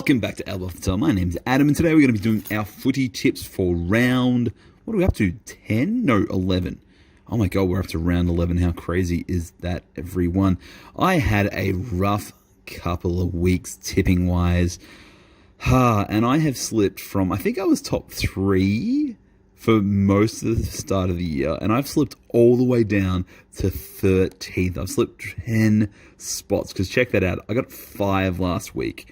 Welcome back to Elbow Off the Tell. My name's Adam, and today we're going to be doing our footy tips for round... What are we up to? 10? No, 11. Oh my god, we're up to round 11. How crazy is that, everyone? I had a rough couple of weeks tipping-wise. And I have slipped from... I think I was top 3 for most of the start of the year, and I've slipped all the way down to 13th. I've slipped 10 spots, because check that out. I got 5 last week.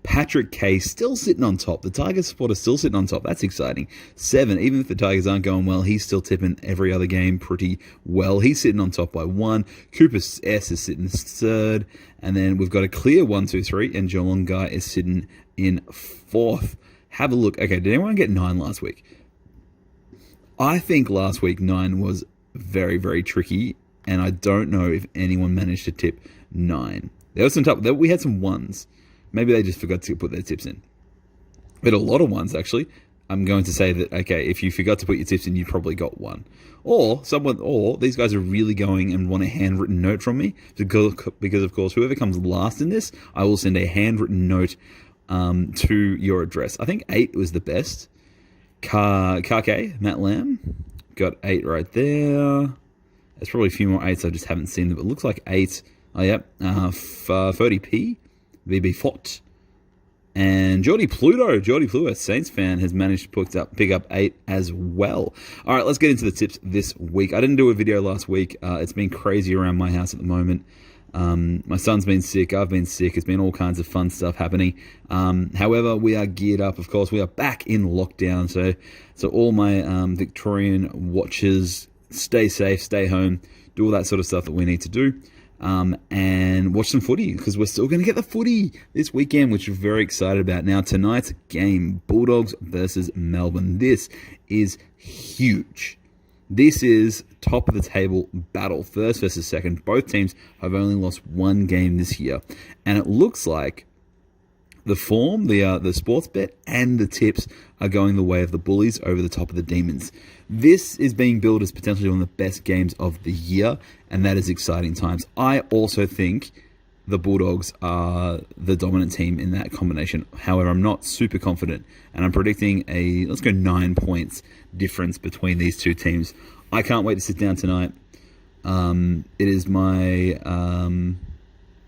Patrick K still sitting on top. The Tigers supporter still sitting on top. That's exciting. 7, even if the Tigers aren't going well, he's still tipping every other game pretty well. He's sitting on top by 1. Cooper S is sitting 3rd. And then we've got a clear 1, 2, 3. And Geelong Guy is sitting in 4th. Have a look. Okay, did anyone get 9 last week? I think last week 9 was very, very tricky. And I don't know if anyone managed to tip 9. There was some top. We had some 1s. Maybe they just forgot to put their tips in. But a lot of 1s, actually. I'm going to say that, okay, if you forgot to put your tips in, you probably got 1. Or these guys are really going and want a handwritten note from me. Because of course, whoever comes last in this, I will send a handwritten note to your address. I think 8 was the best. K, Matt Lamb, got 8 right there. There's probably a few more 8s, I just haven't seen them. But it looks like 8. Oh, yep. 30p. VB Fott. And Geordie Pluto, Saints fan, has managed to pick up 8 as well. All right, let's get into the tips this week. I didn't do a video last week. It's been crazy around my house at the moment. My son's been sick. I've been sick. It's been all kinds of fun stuff happening. However, we are geared up. Of course, we are back in lockdown. So all my Victorian watchers, stay safe, stay home, do all that sort of stuff that we need to do. And watch some footy, because we're still going to get the footy this weekend, which we're very excited about. Now, tonight's game, Bulldogs versus Melbourne. This is huge. This is top of the table battle, first versus second. Both teams have only lost 1 game this year, and it looks like the form, the sports bet, and the tips are going the way of the Bullies over the top of the Demons. This is being billed as potentially one of the best games of the year, and that is exciting times. I also think the Bulldogs are the dominant team in that combination. However, I'm not super confident, and I'm predicting let's go 9 points difference between these two teams. I can't wait to sit down tonight. It is my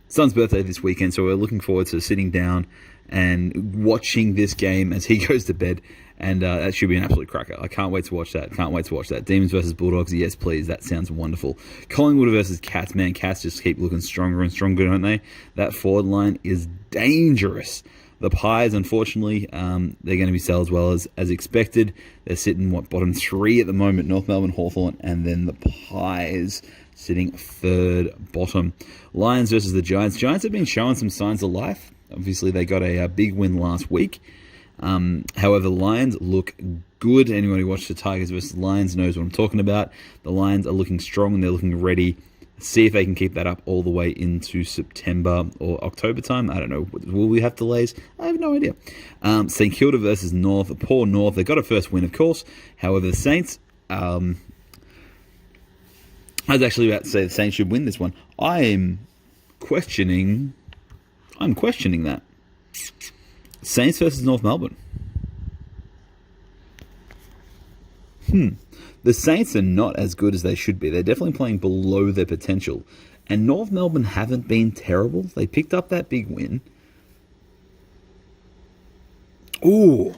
son's birthday this weekend, so we're looking forward to sitting down and watching this game as he goes to bed, and that should be an absolute cracker. I can't wait to watch that. Demons versus Bulldogs, yes please, that sounds wonderful. Collingwood versus Cats, man, Cats just keep looking stronger and stronger, don't they? That forward line is dangerous. The Pies, unfortunately, they're going to be sell as well as expected. They're sitting, bottom 3 at the moment, North Melbourne, Hawthorn, and then the Pies sitting 3rd bottom. Lions versus the Giants. Giants have been showing some signs of life. Obviously, they got a big win last week. However, the Lions look good. Anyone who watched the Tigers versus Lions knows what I'm talking about. The Lions are looking strong and they're looking ready. See if they can keep that up all the way into September or October time. I don't know. Will we have delays? I have no idea. St Kilda versus North. Poor North. They got a first win, of course. However, the Saints... I was actually about to say the Saints should win this one. I'm questioning that. Saints versus North Melbourne. The Saints are not as good as they should be. They're definitely playing below their potential. And North Melbourne haven't been terrible. They picked up that big win. Ooh.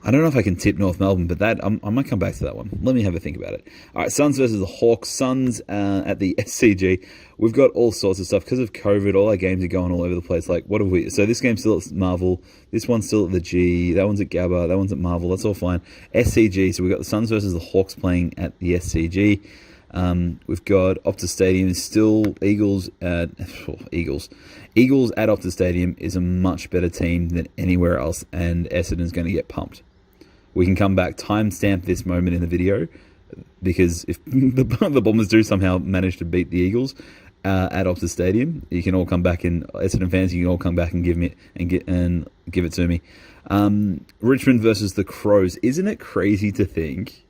I don't know if I can tip North Melbourne, but I might come back to that one. Let me have a think about it. All right, Suns versus the Hawks. Suns at the SCG. We've got all sorts of stuff. Because of COVID, all our games are going all over the place. Like, what have we... So this game's still at Marvel. This one's still at the G. That one's at Gabba. That one's at Marvel. That's all fine. SCG. So we've got the Suns versus the Hawks playing at the SCG. We've got Optus Stadium is still Eagles at... Eagles at Optus Stadium is a much better team than anywhere else. And Essendon's going to get pumped. We can come back, timestamp this moment in the video, because if the Bombers do somehow manage to beat the Eagles at Optus Stadium, you can all come back, and Essendon fans, you can all come back and give it to me. Richmond versus the Crows. Isn't it crazy to think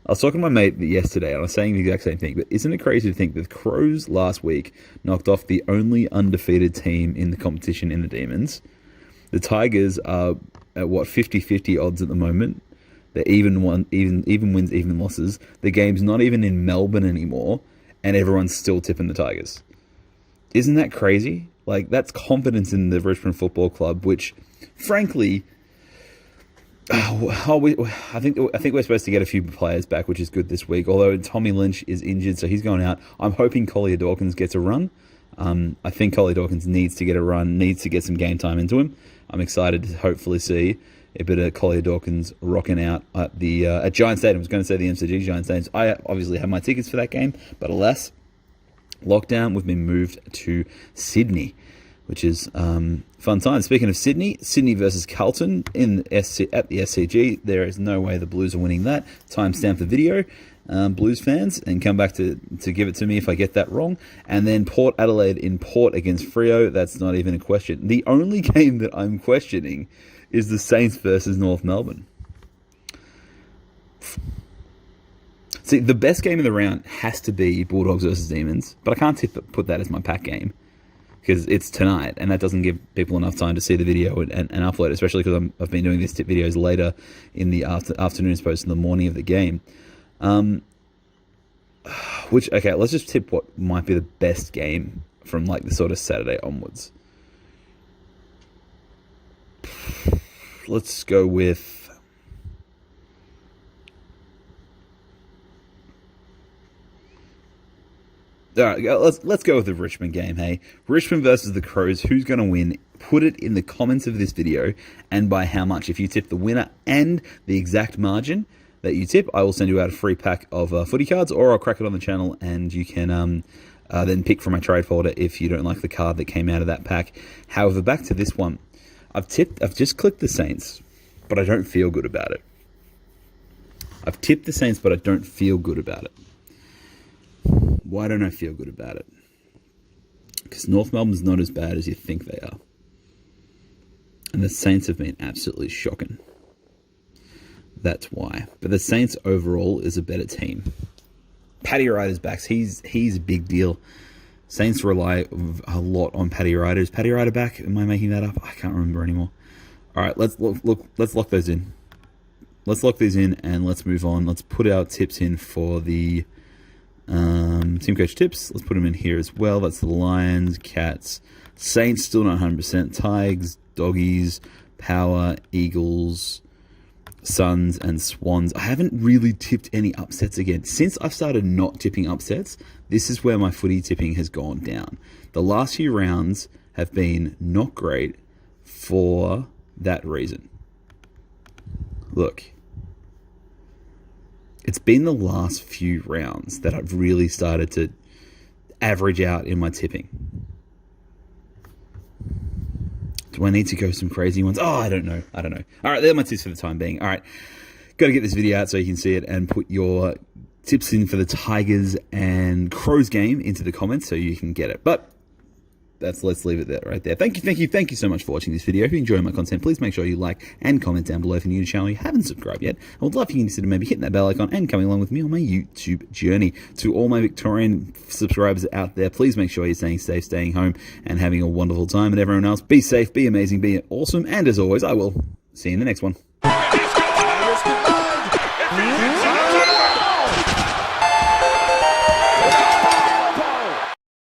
I was talking to my mate yesterday, and I was saying the exact same thing. But isn't it crazy to think that the Crows last week knocked off the only undefeated team in the competition in the Demons? The Tigers are at 50-50 odds at the moment. They're even wins, even losses. The game's not even in Melbourne anymore, and everyone's still tipping the Tigers. Isn't that crazy? Like, that's confidence in the Richmond Football Club, which, frankly, I think we're supposed to get a few players back, which is good this week. Although Tommy Lynch is injured, so he's going out. I'm hoping Collier Dawkins gets a run. I think Collier Dawkins needs to get a run, needs to get some game time into him. I'm excited to hopefully see a bit of Collier Dawkins rocking out at the at Giant Stadium. I was going to say the MCG Giant Stadium. I obviously have my tickets for that game, but alas, lockdown, we've been moved to Sydney, which is fun times. Speaking of Sydney versus Carlton at the SCG. There is no way the Blues are winning that. Timestamp the video, Blues fans, and come back to give it to me if I get that wrong. And then Port Adelaide in Port against Freo. That's not even a question. The only game that I'm questioning is the Saints versus North Melbourne. See, the best game of the round has to be Bulldogs versus Demons, but I can't put that as my pack game because it's tonight, and that doesn't give people enough time to see the video and upload it, especially because I've been doing these tip videos later in the afternoon as opposed to the morning of the game. Okay, let's just tip what might be the best game from like the sort of Saturday onwards. Let's go with... All right, let's go with the Richmond game, hey? Richmond versus the Crows. Who's going to win? Put it in the comments of this video, and by how much. If you tip the winner and the exact margin that you tip, I will send you out a free pack of footy cards, or I'll crack it on the channel, and you can then pick from my trade folder if you don't like the card that came out of that pack. However, back to this one. I've just clicked the Saints, but I don't feel good about it. I've tipped the Saints, but I don't feel good about it. Why don't I feel good about it? Because North Melbourne's not as bad as you think they are. And the Saints have been absolutely shocking. That's why. But the Saints overall is a better team. Paddy Ryder's back. He's a big deal. Saints rely a lot on Paddy Ryder. Is Paddy Ryder back? Am I making that up? I can't remember anymore. All right, let's lock those in. Let's lock these in and let's move on. Let's put our tips in for the TEAMCOACH tips. Let's put them in here as well. That's the Lions, Cats, Saints still not 100%. Tigers, Doggies, Power, Eagles, Suns, and Swans. I haven't really tipped any upsets again. Since I've started not tipping upsets, this is where my footy tipping has gone down. The last few rounds have been not great for that reason. Look, it's been the last few rounds that I've really started to average out in my tipping. Do I need to go some crazy ones? Oh, I don't know. All right, they're my tips for the time being. All right, got to get this video out so you can see it and put your tips in for the Tigers and Crows game into the comments so you can get it. But let's leave it there right there. Thank you so much for watching this video. If you enjoy my content, please make sure you like and comment down below if you're new to the channel and you haven't subscribed yet. I would love for you to consider maybe hitting that bell icon and coming along with me on my YouTube journey. To all my Victorian subscribers out there, please make sure you're staying safe, staying home, and having a wonderful time. And everyone else, be safe, be amazing, be awesome, and as always, I will see you in the next one.